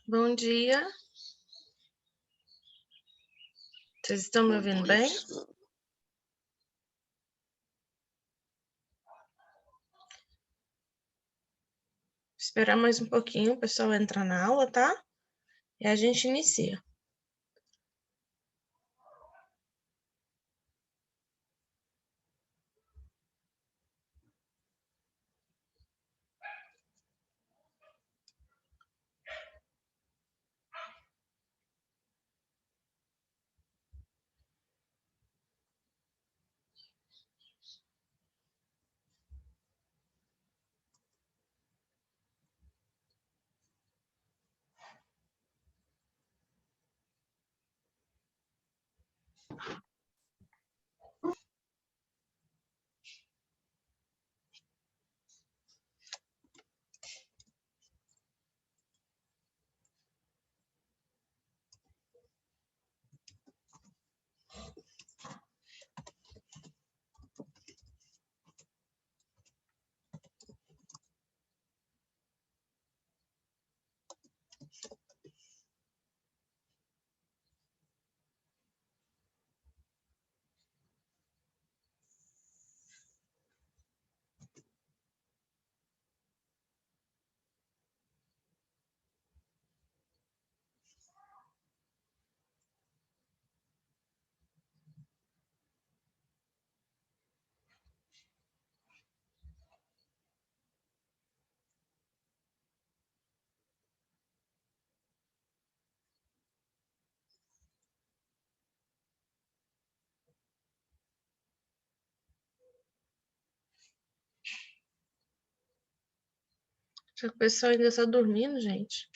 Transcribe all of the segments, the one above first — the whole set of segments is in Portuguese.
Bom dia. Vocês estão me ouvindo bem? Esperar mais um pouquinho o pessoal entrar na aula, tá? E a gente inicia. Só que o pessoal ainda está dormindo, gente.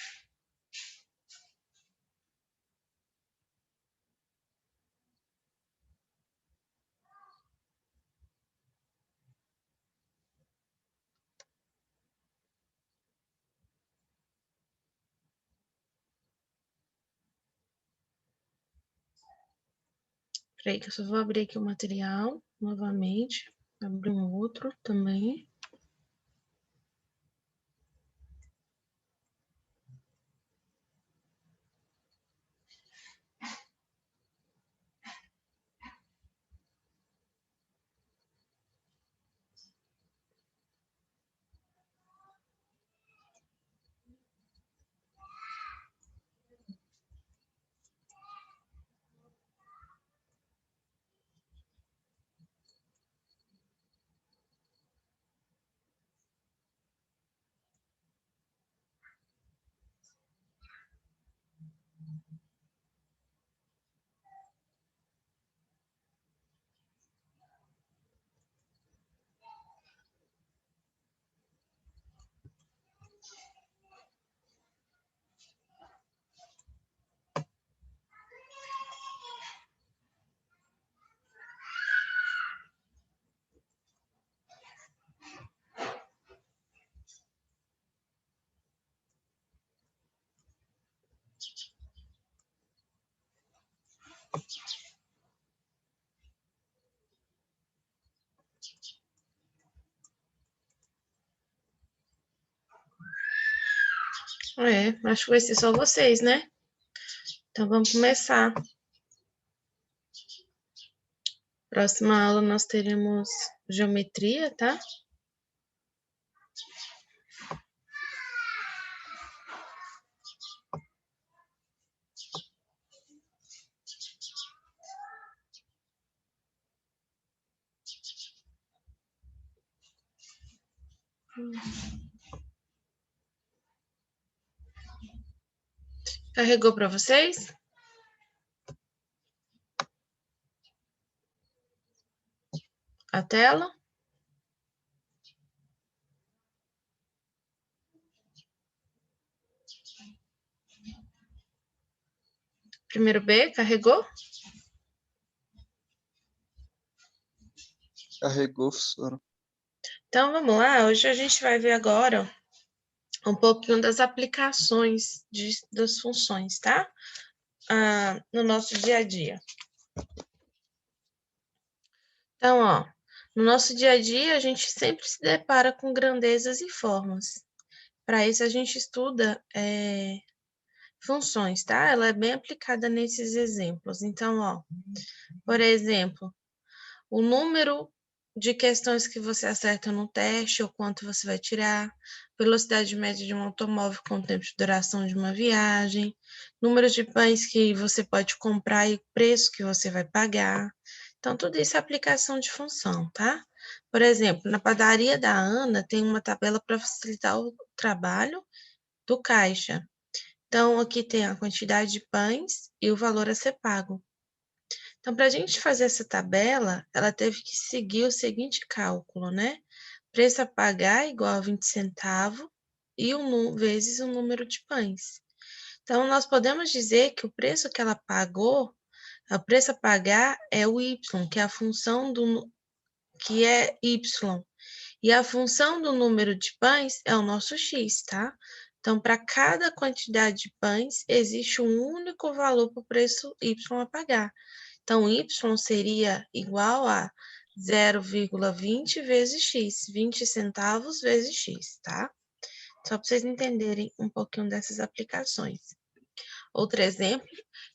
Peraí que eu só vou abrir aqui o material novamente. Abrir um outro também. Acho que vai ser só vocês, né? Então vamos começar. Próxima aula nós teremos geometria, tá? Carregou para vocês? A tela? Primeiro B, carregou? Carregou, professora. Então vamos lá, hoje a gente vai ver agora um pouquinho das aplicações das funções, tá? No nosso dia a dia. Então, ó, no nosso dia a dia a gente sempre se depara com grandezas e formas. Para isso a gente estuda funções, tá? Ela é bem aplicada nesses exemplos. Então, ó, por exemplo, o número de questões que você acerta no teste, ou quanto você vai tirar, velocidade média de um automóvel com o tempo de duração de uma viagem, número de pães que você pode comprar e o preço que você vai pagar. Então, tudo isso é aplicação de função, tá? Por exemplo, na padaria da Ana tem uma tabela para facilitar o trabalho do caixa. Então, aqui tem a quantidade de pães e o valor a ser pago. Então, para a gente fazer essa tabela, ela teve que seguir o seguinte cálculo, né? Preço a pagar igual a 20 centavos e vezes o número de pães. Então, nós podemos dizer que o preço que ela pagou, o preço a pagar é o y, que é a função do que é y. E a função do número de pães é o nosso x, tá? Então, para cada quantidade de pães, existe um único valor para o preço y a pagar. Então, y seria igual a 0,20 vezes x, 20 centavos vezes x, tá? Só para vocês entenderem um pouquinho dessas aplicações. Outro exemplo,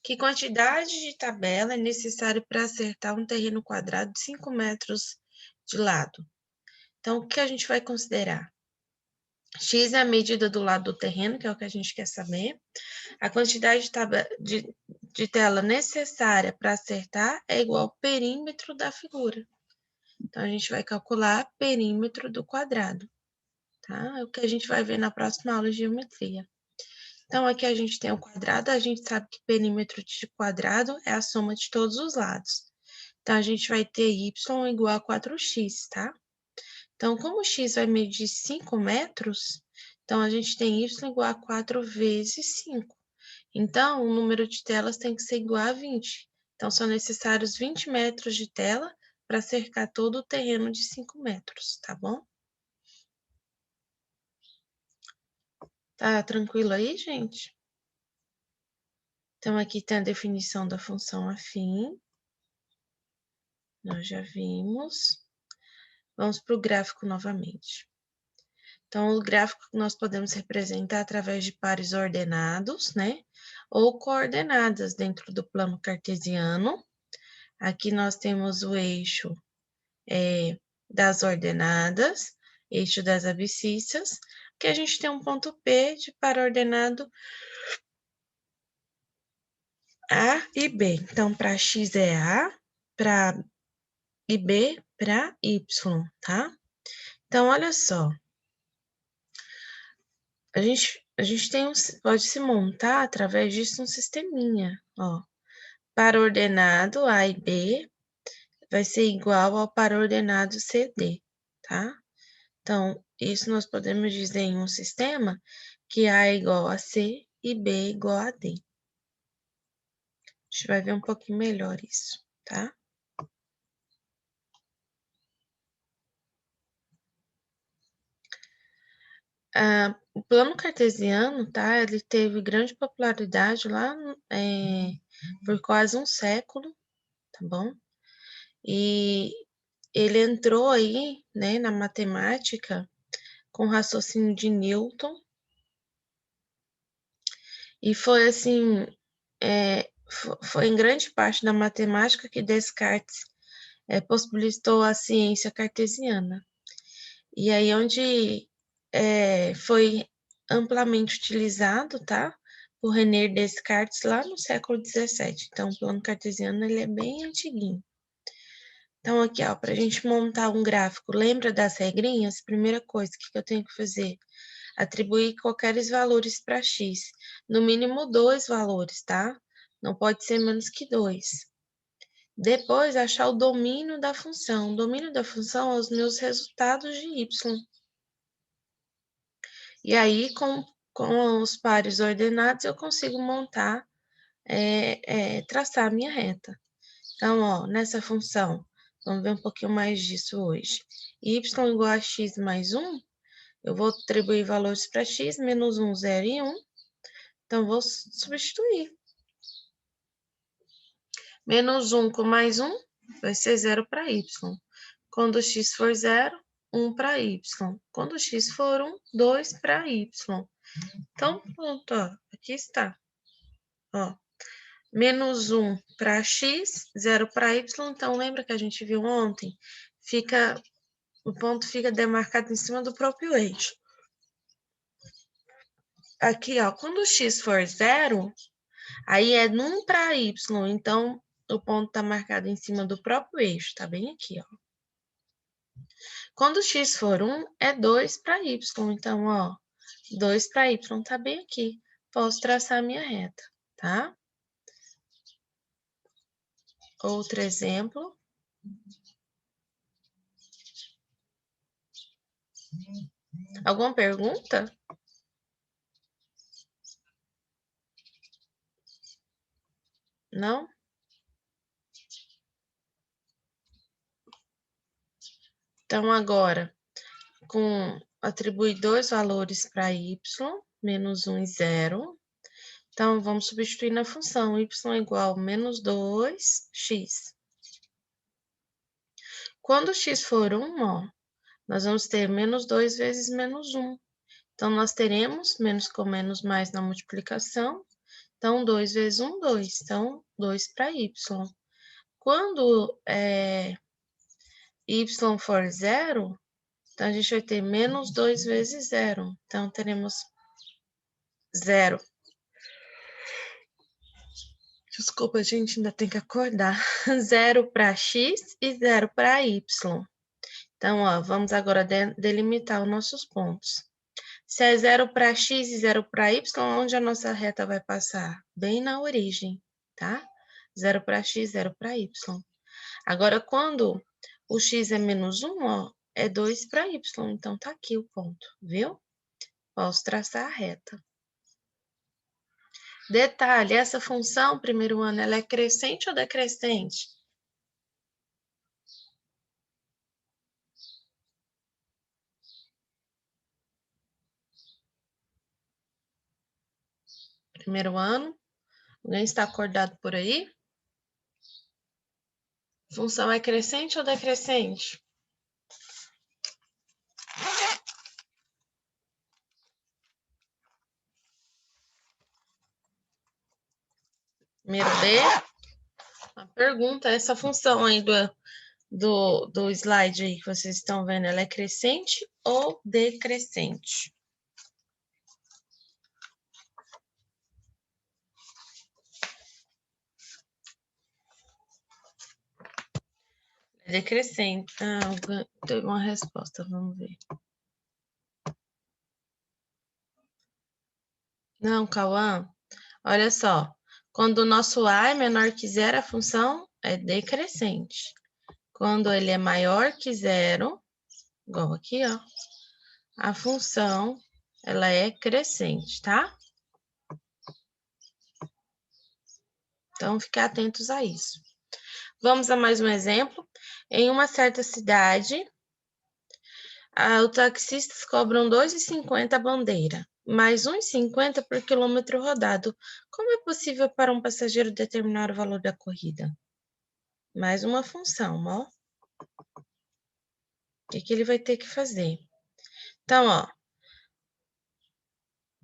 que quantidade de tabela é necessário para acertar um terreno quadrado de 5 metros de lado? Então, o que a gente vai considerar? X é a medida do lado do terreno, que é o que a gente quer saber. A quantidade de tela necessária para acertar é igual ao perímetro da figura. Então, a gente vai calcular perímetro do quadrado, tá? É o que a gente vai ver na próxima aula de geometria. Então, aqui a gente tem o quadrado, a gente sabe que perímetro de quadrado é a soma de todos os lados. Então, a gente vai ter y igual a 4x, tá? Então, como x vai medir 5 metros, então a gente tem y igual a 4 vezes 5. Então, o número de telas tem que ser igual a 20. Então, são necessários 20 metros de tela para cercar todo o terreno de 5 metros, tá bom? Tá tranquilo aí, gente? Então, aqui tem a definição da função afim. Nós já vimos. Vamos para o gráfico novamente. Então, o gráfico nós podemos representar através de pares ordenados, né? Ou coordenadas dentro do plano cartesiano. Aqui nós temos o eixo das ordenadas, eixo das abscissas, que a gente tem um ponto P de par ordenado A e B. Então, para X é A, para e B para Y, tá? Então, olha só. A gente tem pode se montar através disso um sisteminha, ó. Par ordenado A e B vai ser igual ao par ordenado CD, tá? Então, isso nós podemos dizer em um sistema que A é igual a C e B é igual a D. A gente vai ver um pouquinho melhor isso, tá? O plano cartesiano, tá? Ele teve grande popularidade lá por quase um século, tá bom? E ele entrou aí, né, na matemática com o raciocínio de Newton e foi assim, foi em grande parte da matemática que Descartes possibilitou a ciência cartesiana. E aí onde foi amplamente utilizado, tá? Por René Descartes lá no século XVII. Então, o plano cartesiano ele é bem antiguinho. Então, aqui, ó, para a gente montar um gráfico, lembra das regrinhas? Primeira coisa, o que eu tenho que fazer? Atribuir qualquer valores para x. No mínimo 2 valores, tá? Não pode ser menos que 2. Depois, achar o domínio da função. O domínio da função é os meus resultados de y. E aí, com os pares ordenados, eu consigo montar, traçar a minha reta. Então, ó, nessa função, vamos ver um pouquinho mais disso hoje. Y igual a x mais 1, eu vou atribuir valores para x, menos 1, 0 e 1. Então, vou substituir. Menos 1 com mais 1 vai ser 0 para y. Quando x for 0, 1 para y. Quando x for 1, 2 para y. Então, pronto, ó, aqui está. Ó, menos 1 para x, 0 para y. Então, lembra que a gente viu ontem? O ponto fica demarcado em cima do próprio eixo. Aqui, ó, quando o x for 0, aí é 1 para y. Então, o ponto tá marcado em cima do próprio eixo. Tá bem aqui, ó. Quando x for 1, é 2 para y. Então, ó, 2 para y tá bem aqui. Posso traçar a minha reta, tá? Outro exemplo. Alguma pergunta? Não? Então, agora, atribuir dois valores para y, menos 1 e 0. Então, vamos substituir na função y é igual a menos 2x. Quando x for 1, ó, nós vamos ter menos 2 vezes menos 1. Então, nós teremos menos com menos mais na multiplicação. Então, 2 vezes 1, 2. Então, 2 para y. Quando y for 0, então a gente vai ter menos 2 vezes 0. Então, teremos 0. Desculpa, a gente ainda tem que acordar. 0 para x e 0 para y. Então, ó, vamos agora delimitar os nossos pontos. Se é 0 para x e 0 para y, onde a nossa reta vai passar? Bem na origem, tá? 0 para x, 0 para y. Agora, quando o x é menos 1, ó, é 2 para y. Então, tá aqui o ponto, viu? Posso traçar a reta. Detalhe, essa função, primeiro ano, ela é crescente ou decrescente? Primeiro ano. Alguém está acordado por aí? Função é crescente ou decrescente? Primeiro D. A pergunta, essa função aí do slide aí que vocês estão vendo, ela é crescente ou decrescente? É decrescente. Ah, teve uma resposta, vamos ver. Não, Cauã, olha só. Quando o nosso A é menor que zero, a função é decrescente. Quando ele é maior que zero, igual aqui, ó, a função, ela é crescente, tá? Então, fiquem atentos a isso. Vamos a mais um exemplo. Em uma certa cidade, os taxistas cobram R$ 2,50 a bandeira, mais R$ 1,50 por quilômetro rodado. Como é possível para um passageiro determinar o valor da corrida? Mais uma função, ó. O que ele vai ter que fazer? Então, ó,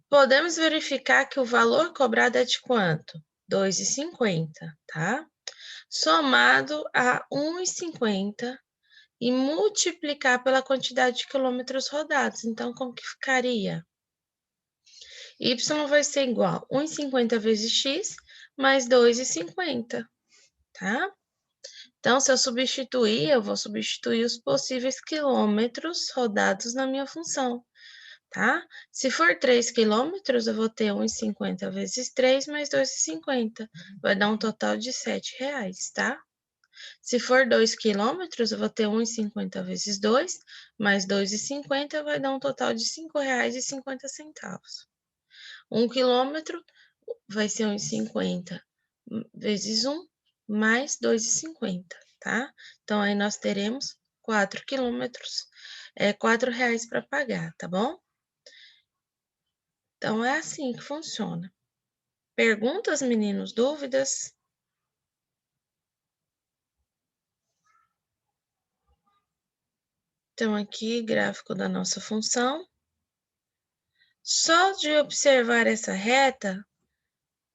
podemos verificar que o valor cobrado é de quanto? R$ 2,50, tá? Somado a R$ 1,50 e multiplicar pela quantidade de quilômetros rodados. Então, como que ficaria? Y vai ser igual a 1,50 vezes x mais 2,50, tá? Então, se eu substituir, eu vou substituir os possíveis quilômetros rodados na minha função, tá? Se for 3 quilômetros, eu vou ter 1,50 vezes 3 mais 2,50. Vai dar um total de R$ 7,00, tá? Se for 2 quilômetros, eu vou ter 1,50 vezes 2 mais 2,50 vai dar um total de R$ 5,50. 1 quilômetro vai ser 1,50 vezes 1 mais 2,50, tá? Então, aí nós teremos 4 quilômetros, R$4 para pagar, tá bom? Então, é assim que funciona. Perguntas, meninos? Dúvidas? Então, aqui, gráfico da nossa função. Só de observar essa reta,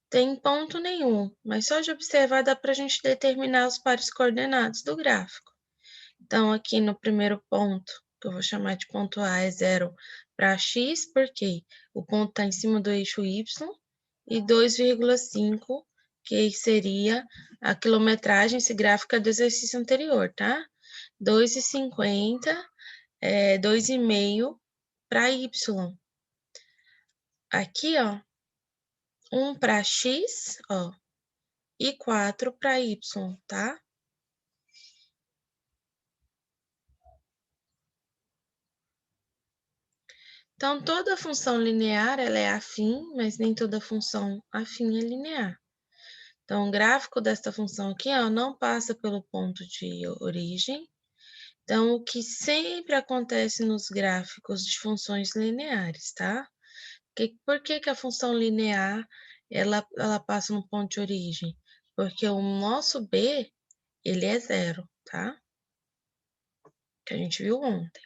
tem ponto nenhum, mas só de observar dá para a gente determinar os pares coordenados do gráfico. Então, aqui no primeiro ponto, que eu vou chamar de ponto A, é 0 para x, porque o ponto está em cima do eixo y, e 2,5, que seria a quilometragem, esse gráfico é do exercício anterior, tá? 2,50, 2,5 para y. Aqui, ó, 1 para x, ó, e 4 para y, tá? Então, toda função linear, ela é afim, mas nem toda função afim é linear. Então, o gráfico desta função aqui, ó, não passa pelo ponto de origem. Então, o que sempre acontece nos gráficos de funções lineares, tá? Por que a função linear, ela passa no ponto de origem? Porque o nosso b, ele é 0, tá? Que a gente viu ontem.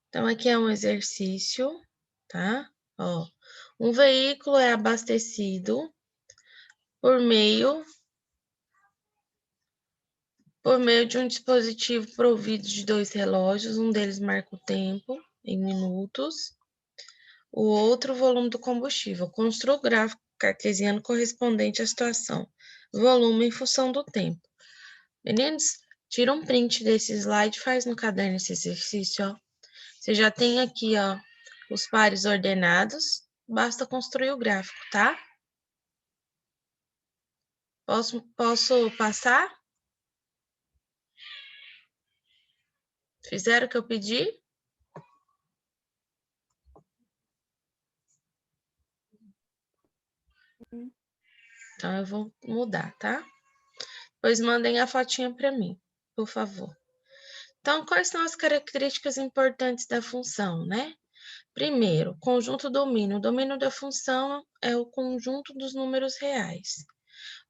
Então, aqui é um exercício, tá? Ó, um veículo é abastecido por meio de um dispositivo provido de 2 relógios, um deles marca o tempo em minutos, o outro o volume do combustível. Construa o gráfico cartesiano correspondente à situação, volume em função do tempo. Meninos, tira um print desse slide e faz no caderno esse exercício, ó. Você já tem aqui, ó, os pares ordenados, basta construir o gráfico, tá? Posso passar? Fizeram o que eu pedi? Então, eu vou mudar, tá? Pois mandem a fotinha para mim, por favor. Então, quais são as características importantes da função, né? Primeiro, conjunto domínio. O domínio da função é o conjunto dos números reais.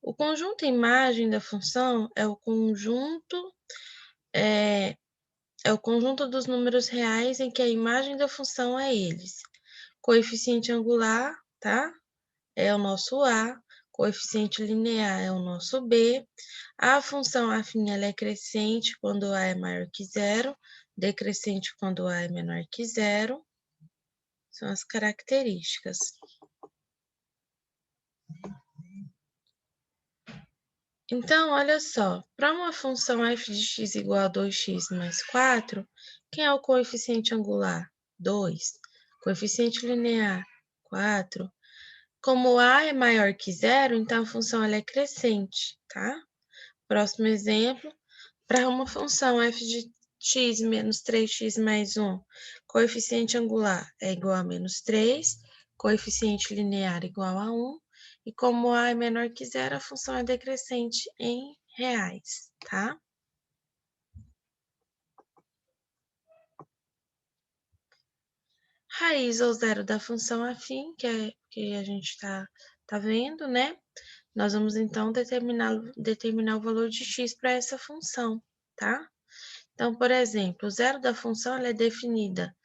O conjunto imagem da função é o conjunto dos números reais em que a imagem da função é eles. Coeficiente angular, tá? É o nosso A. Coeficiente linear é o nosso B. A função afim ela é crescente quando A é maior que zero, decrescente quando A é menor que zero. São as características. Então, olha só, para uma função f de x igual a 2x mais 4, quem é o coeficiente angular? 2. Coeficiente linear? 4. Como A é maior que zero, então a função ela é crescente, tá? Próximo exemplo, para uma função f de x menos 3x mais 1, coeficiente angular é igual a menos 3, coeficiente linear igual a 1, e como A é menor que zero, a função é decrescente em reais, tá? Raiz ou zero da função afim, que a gente tá vendo, né? Nós vamos, então, determinar o valor de x para essa função, tá? Então, por exemplo, o zero da função ela é definida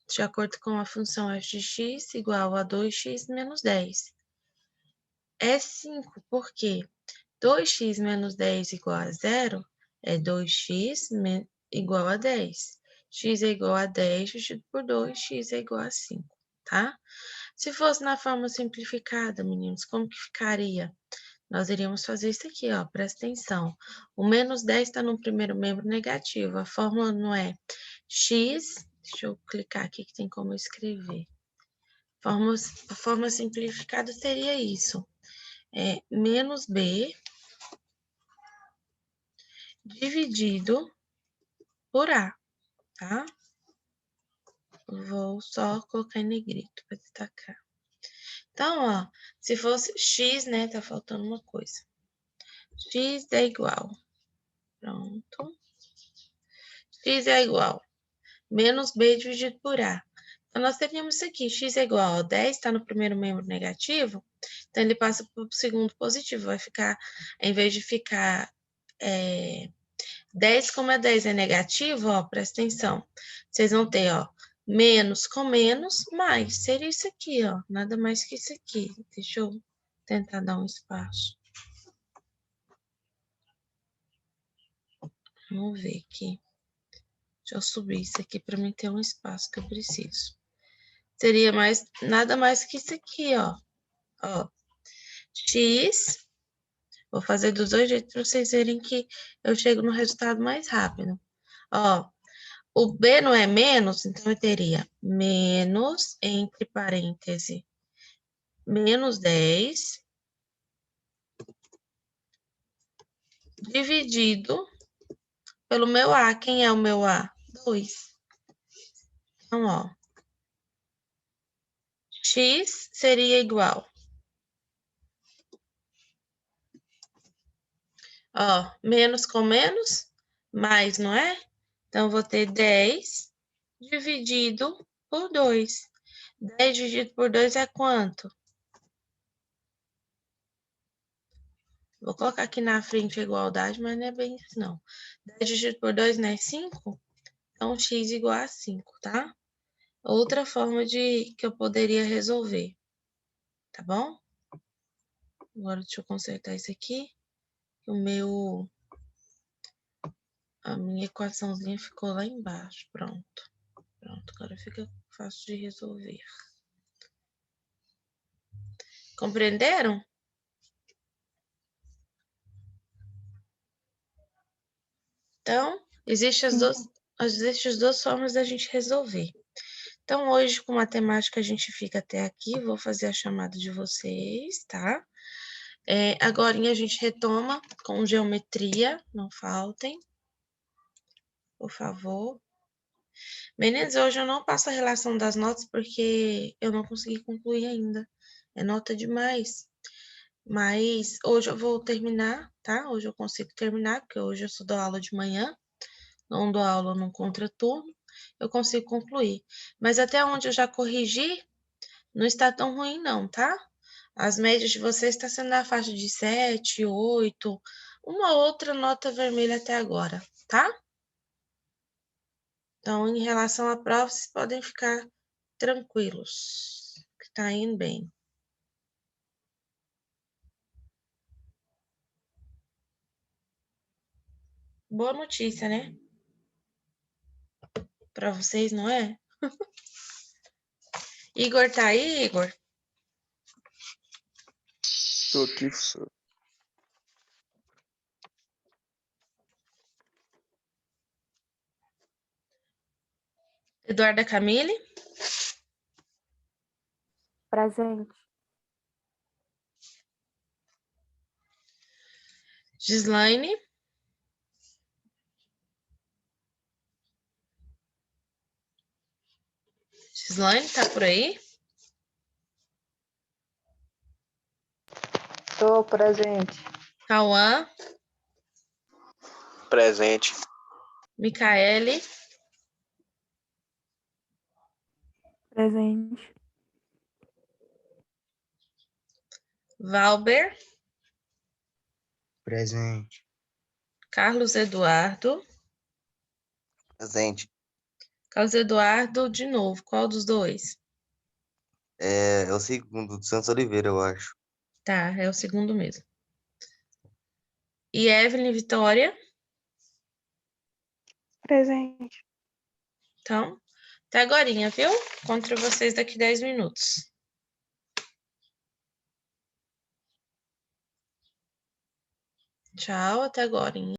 de acordo com a função f de x igual a 2x menos 10. É 5, porque 2x menos 10 igual a zero é 2x igual a 10. X é igual a 10 dividido por 2, x é igual a 5, tá? Se fosse na forma simplificada, meninos, como que ficaria? Nós iríamos fazer isso aqui, ó, presta atenção. O menos 10 está no primeiro membro negativo. A fórmula não é x, deixa eu clicar aqui que tem como eu escrever. A forma simplificada seria isso. É menos b dividido por a, tá? Vou só colocar em negrito para destacar. Então, ó, se fosse x, né, tá faltando uma coisa. X é igual. Pronto. X é igual. Menos b dividido por a. Então, nós teríamos isso aqui. X é igual a 10, está no primeiro membro negativo. Então, ele passa para o segundo positivo. Vai ficar, em vez de ficar 10, como é 10 é negativo, ó, presta atenção. Vocês vão ter, ó, Menos com menos, mais. Seria isso aqui, ó. Nada mais que isso aqui. Deixa eu tentar dar um espaço. Vamos ver aqui. Deixa eu subir isso aqui para mim ter um espaço que eu preciso. Seria nada mais que isso aqui, ó. Ó. X. Vou fazer dos dois jeitos para vocês verem que eu chego no resultado mais rápido. Ó. O B não é menos, então eu teria menos, entre parênteses, menos 10, dividido pelo meu A. Quem é o meu A? 2. Então, ó, X seria igual. Ó, menos com menos, mais, não é? Então, eu vou ter 10 dividido por 2. 10 dividido por 2 é quanto? Vou colocar aqui na frente a igualdade, mas não é bem isso, não. 10 dividido por 2 não é 5? Então, x igual a 5, tá? Outra forma que eu poderia resolver, tá bom? Agora, deixa eu consertar isso aqui. A minha equaçãozinha ficou lá embaixo. Pronto. Pronto, agora fica fácil de resolver. Compreenderam? Então, existem as duas formas da gente resolver. Então, hoje, com matemática, a gente fica até aqui. Vou fazer a chamada de vocês, tá? Agora a gente retoma com geometria, não faltem, por favor. Meninas, hoje eu não passo a relação das notas porque eu não consegui concluir ainda. É nota demais. Mas hoje eu vou terminar, tá? Hoje eu consigo terminar, porque hoje eu só dou aula de manhã, não dou aula num contraturno, eu consigo concluir. Mas até onde eu já corrigi, não está tão ruim não, tá? As médias de vocês estão sendo na faixa de 7, 8, uma outra nota vermelha até agora, tá? Então, em relação à prova, vocês podem ficar tranquilos, que tá indo bem. Boa notícia, né? Para vocês, não é? Igor tá aí, Igor? Tô aqui, professor. Eduarda Camille? Presente. Gislaine? Gislaine, tá por aí? Tô presente. Cauã? Presente. Micaele? Presente. Valber? Presente. Carlos Eduardo? Presente. Carlos Eduardo, de novo, qual dos dois? É o segundo, do Santos Oliveira, eu acho. Tá, é o segundo mesmo. E Evelyn Vitória? Presente. Então, até agorinha, viu? Encontro vocês daqui 10 minutos. Tchau, até agorinha.